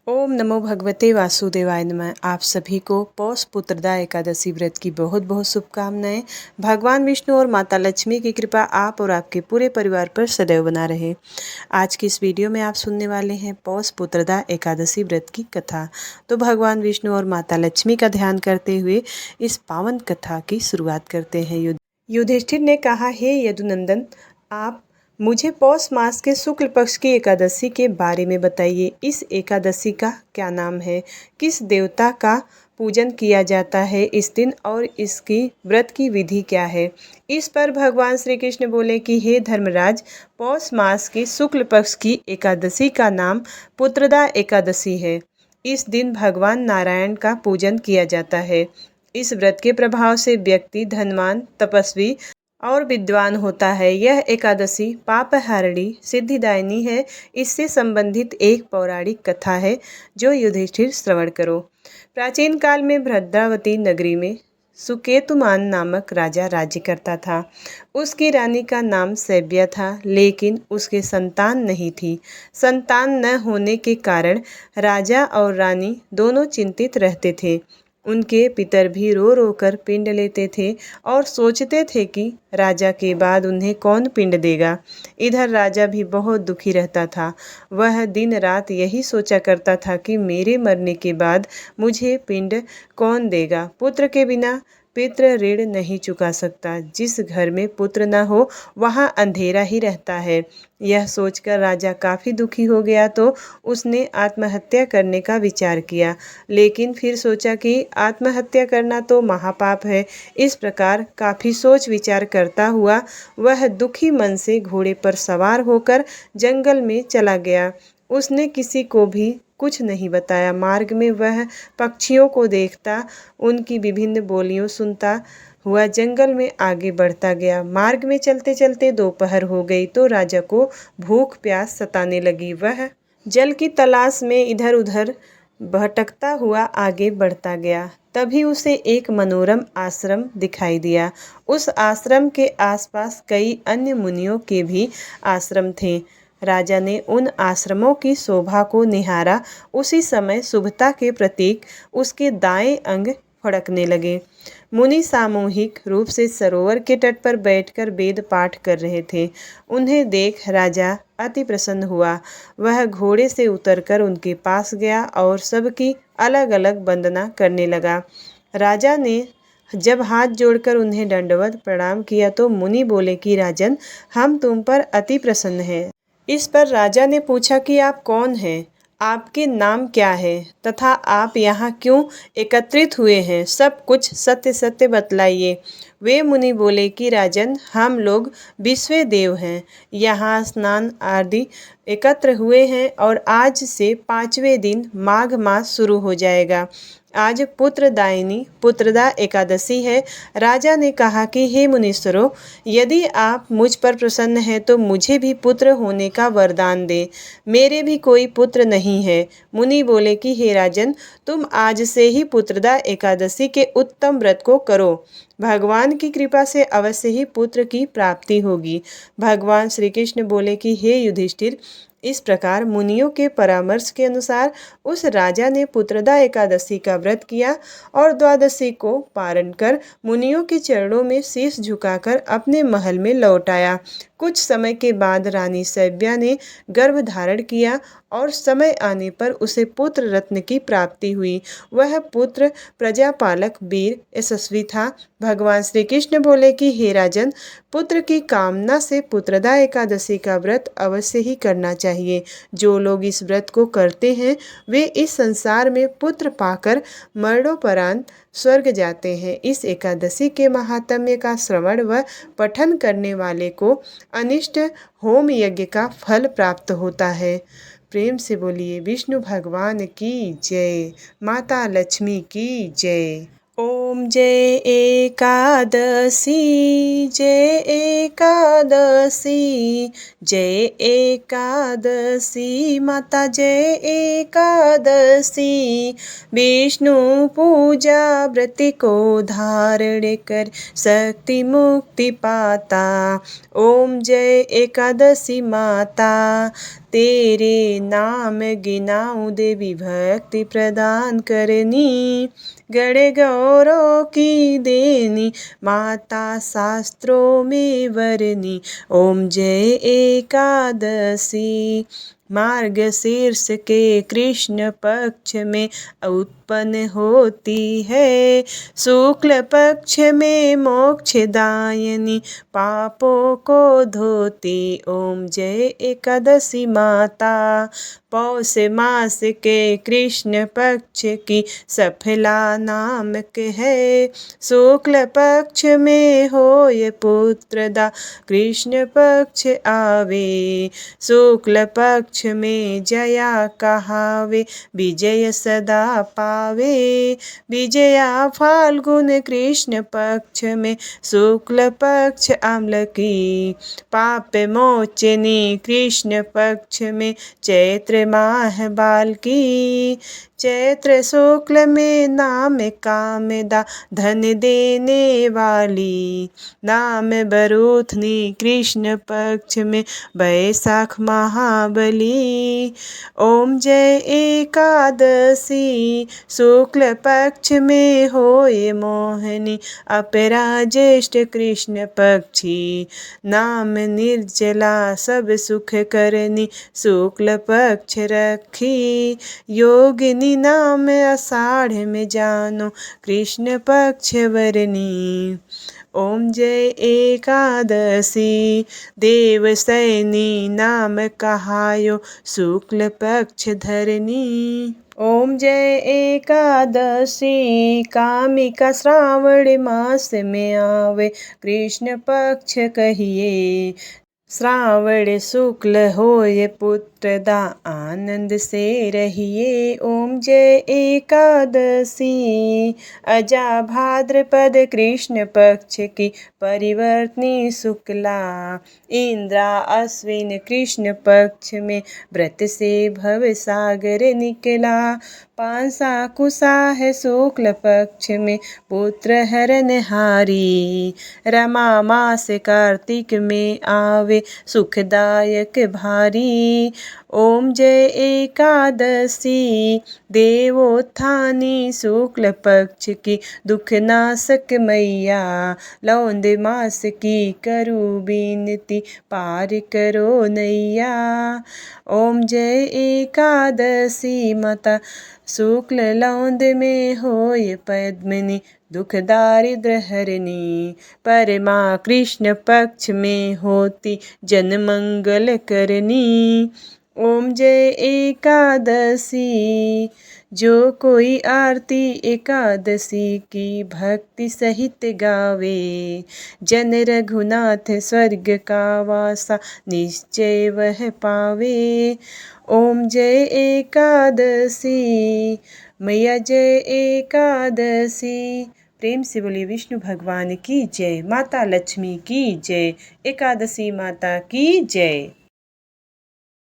ओम नमो भगवते वासुदेवाय नमः। आप सभी को पौष पुत्रदा एकादशी व्रत की बहुत बहुत शुभकामनाएं। भगवान विष्णु और माता लक्ष्मी की कृपा आप और आपके पूरे परिवार पर सदैव बना रहे। आज की इस वीडियो में आप सुनने वाले हैं पौष पुत्रदा एकादशी व्रत की कथा। तो भगवान विष्णु और माता लक्ष्मी का ध्यान करते हुए इस पावन कथा की शुरुआत करते हैं। युधिष्ठिर ने कहा, हे यदुनंदन, आप मुझे पौष मास के शुक्ल पक्ष की एकादशी के बारे में बताइए। इस एकादशी का क्या नाम है? किस देवता का पूजन किया जाता है इस दिन और इसकी व्रत की विधि क्या है? इस पर भगवान श्री कृष्ण बोले कि हे धर्मराज, पौष मास की शुक्ल पक्ष की एकादशी का नाम पुत्रदा एकादशी है। इस दिन भगवान नारायण का पूजन किया जाता है। इस व्रत के प्रभाव से व्यक्ति धनवान, तपस्वी और विद्वान होता है। यह एकादशी पापहारिणी सिद्धिदायिनी है। इससे संबंधित एक पौराणिक कथा है जो युधिष्ठिर श्रवण करो। प्राचीन काल में भद्रावती नगरी में सुकेतुमान नामक राजा राज्य करता था। उसकी रानी का नाम सैव्या था, लेकिन उसके संतान नहीं थी। संतान न होने के कारण राजा और रानी दोनों चिंतित रहते थे। उनके पितर भी रो रो कर पिंड लेते थे और सोचते थे कि राजा के बाद उन्हें कौन पिंड देगा। इधर राजा भी बहुत दुखी रहता था। वह दिन रात यही सोचा करता था कि मेरे मरने के बाद मुझे पिंड कौन देगा। पुत्र के बिना पितृ ऋण नहीं चुका सकता। जिस घर में पुत्र न हो वहाँ अंधेरा ही रहता है। यह सोचकर राजा काफ़ी दुखी हो गया तो उसने आत्महत्या करने का विचार किया, लेकिन फिर सोचा कि आत्महत्या करना तो महापाप है। इस प्रकार काफ़ी सोच विचार करता हुआ वह दुखी मन से घोड़े पर सवार होकर जंगल में चला गया। उसने किसी को भी कुछ नहीं बताया। मार्ग में वह पक्षियों को देखता, उनकी विभिन्न बोलियों सुनता हुआ जंगल में आगे बढ़ता गया। मार्ग में चलते चलते दोपहर हो गई तो राजा को भूख प्यास सताने लगी। वह जल की तलाश में इधर उधर भटकता हुआ आगे बढ़ता गया। तभी उसे एक मनोरम आश्रम दिखाई दिया। उस आश्रम के आसपास कई अन्य मुनियों के भी आश्रम थे। राजा ने उन आश्रमों की शोभा को निहारा। उसी समय शुभता के प्रतीक उसके दाएं अंग फड़कने लगे। मुनि सामूहिक रूप से सरोवर के तट पर बैठकर वेद पाठ कर रहे थे। उन्हें देख राजा अति प्रसन्न हुआ। वह घोड़े से उतरकर उनके पास गया और सबकी अलग अलग वंदना करने लगा। राजा ने जब हाथ जोड़कर उन्हें दंडवत प्रणाम किया तो मुनि बोले कि राजन, हम तुम पर अति प्रसन्न हैं। इस पर राजा ने पूछा कि आप कौन हैं, आपके नाम क्या है तथा आप यहाँ क्यों एकत्रित हुए हैं? सब कुछ सत्य सत्य बतलाइए। वे मुनि बोले कि राजन, हम लोग विश्व देव हैं। यहाँ स्नान आदि एकत्र हुए हैं और आज से 5वें दिन माघ मास शुरू हो जाएगा। आज पुत्रदायिनी पुत्रदा एकादशी है। राजा ने कहा कि हे मुनीश्वरों, यदि आप मुझ पर प्रसन्न हैं तो मुझे भी पुत्र होने का वरदान दें। मेरे भी कोई पुत्र नहीं है। मुनि बोले कि हे राजन, तुम आज से ही पुत्रदा एकादशी के उत्तम व्रत को करो। भगवान की कृपा से अवश्य ही पुत्र की प्राप्ति होगी। भगवान श्री कृष्ण बोले कि हे युधिष्ठिर, इस प्रकार मुनियों के परामर्श के अनुसार उस राजा ने पुत्रदा एकादशी का व्रत किया और द्वादशी को पारण कर मुनियों के चरणों में शीश झुकाकर अपने महल में लौट आया। कुछ समय के बाद रानी सैव्या ने गर्भ धारण किया और समय आने पर उसे पुत्र रत्न की प्राप्ति हुई। वह पुत्र प्रजापालक वीर यशस्वी था। भगवान श्री कृष्ण बोले कि हे राजन, पुत्र की कामना से पुत्रदा एकादशी का व्रत अवश्य ही करना चाहिए। जो लोग इस व्रत को करते हैं वे इस संसार में पुत्र पाकर मरणोपरांत स्वर्ग जाते हैं। इस एकादशी के महात्म्य का श्रवण व पठन करने वाले को अनिष्ट होम यज्ञ का फल प्राप्त होता है। प्रेम से बोलिए विष्णु भगवान की जय, माता लक्ष्मी की जय। ओम जय एकादशी, जय एकादशी, जय एकादशी माता जय एकादशी। विष्णु पूजा व्रत को धारण कर शक्ति मुक्ति पाता। ओम जय एकादशी माता, तेरे नाम गिनाऊं देवी भक्ति प्रदान करनी। गण गौरव की देनी माता शास्त्रों में वरनी। ओम जय एकादशी, मार्गशीर्ष के कृष्ण पक्ष में उत्पन्न होती है। शुक्ल पक्ष में मोक्षदायिनी पापों को धोती। ओम जय एकादशी माता, पौष मास के कृष्ण पक्ष की सफला नामक है। शुक्ल पक्ष में होय पुत्रदा कृष्ण पक्ष आवे। शुक्ल पक्ष में जया कहावे, विजय सदा पावे। विजया फाल्गुन कृष्ण पक्ष में, शुक्ल पक्ष अम्ल की। पाप मोचनी कृष्ण पक्ष में, चैत्र माह बाल की। चैत्र शुक्ल में नाम कामदा धन देने वाली। नाम बरूथनी कृष्ण पक्ष में, बैसाख महाबली। ओम जय एकादशी, शुक्ल पक्ष में होए मोहनी अपराज्येष्ठ कृष्ण पक्षी। नाम निर्जला सब सुख करनी, शुक्ल पक्ष रखी। योगिनी नाम आषाढ़ में जानो, कृष्ण पक्ष वरनी। ओम जय एकादशी, देवसैनी नाम कहायो, शुक्ल पक्ष धरनी। ओम जय एकादशी, कामिका श्रावण मास में आवे, कृष्ण पक्ष कहिए। श्रावण शुक्ल होय पुत्रदा आनंद से रहिए। ओम जय एकादशी, अजा भाद्रपद कृष्ण पक्ष की परिवर्तनी शुक्ला। इंद्रा अश्विन कृष्ण पक्ष में, व्रत से भव सागर निकला। पांसा कुशा है शुक्ल पक्ष में, पुत्र हरनहारी। रमा मास कार्तिक में आवे, सुखदायक भारी। ओम जय एकादशी, देवोत्थानी शुक्ल पक्ष की दुखनाशक मैया। लौंद मास की करू बीनती, पार करो नैया। ओम जय एकादशी माता, शुक्ल लौंद में होय पद्मिनी, दुख दारिद्र हरनी। परमा कृष्ण पक्ष में होती, जन मंगल करनी। ओम जय एकादशी, जो कोई आरती एकादशी की भक्ति सहित गावे। जन रघुनाथ स्वर्ग का वासा, निश्चय वह पावे। ओम जय एकादशी, मैया जय एकादशी। प्रेम से बोलिए विष्णु भगवान की जय, माता लक्ष्मी की जय, एकादशी माता की जय।